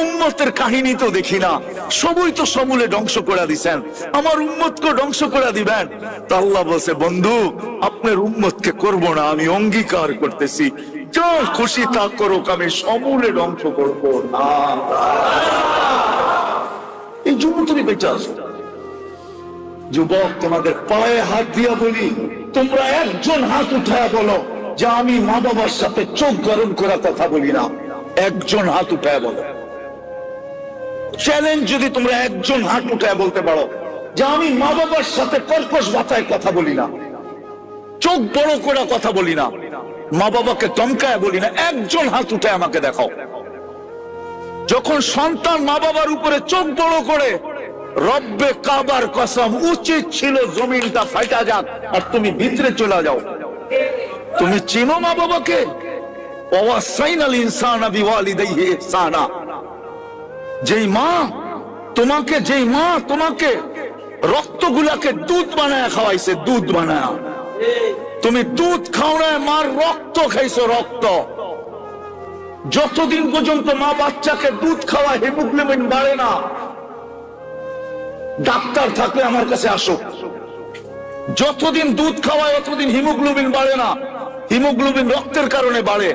উম্মতের কাহিনী তো দেখি না, সবই তো সমূলে ধ্বংস করে দিছেন, আমার উম্মতকে ধ্বংস করে দিবেন। তো আল্লাহ বলছে, বন্ধু আপনার উম্মতকে করব না, আমি অঙ্গীকার করতেছি, যা খুশি তা করুক, আমি সমূলে ধ্বংস করবো না। এই জন্য তুমি বেঁচে আসো। যুবক, তোমাদের পায়ে হাত দিয়া বলি, তোমরা একজন হাত উঠায় বলো যে আমি মা বাবার সাথে চোখ গরম করা কথা বলি না। একজন হাত উঠায় বলো। চ্যালেঞ্জ যদি তোমরা একজন হাত উঠায় বলতে পারো যে আমি মা বাবার সাথে কর্কশ ভাষায় কথা বলি না, চোখ বড় করে কথা বলি না, মা বাবাকে ধমকায় বলি না, একজন হাত উঠায় আমাকে দেখাও। যখন সন্তান মা বাবার উপরে চোখ বড় করে, রব্বে কাবার কসম, উচিত ছিল জমিনটা ফাটা যাক আর তুমি ভিতরে চলে যাও। তুমি চিনো মা বাবাকে? ওয়াসাইনাল ইনসানা বিওয়ালিদাইহি ইহসানা। যেই মা তোমাকে রক্তগুলাকে দুধ বানায় খাওয়াইছে, দুধ বানায়, তুমি দুধ খাও না, মার রক্ত খাইছো, রক্ত। যতদিন পর্যন্ত মা বাচ্চাকে দুধ খাওয়া হিমোগ্লোবিন বাড়ে না, ডাক্তার থাকলে আমার কাছে আসো, যতদিন দুধ খাওয়ায় ততদিন হিমোগ্লোবিন বাড়ে না। হিমোগ্লোবিন রক্তের কারণে বাড়ে।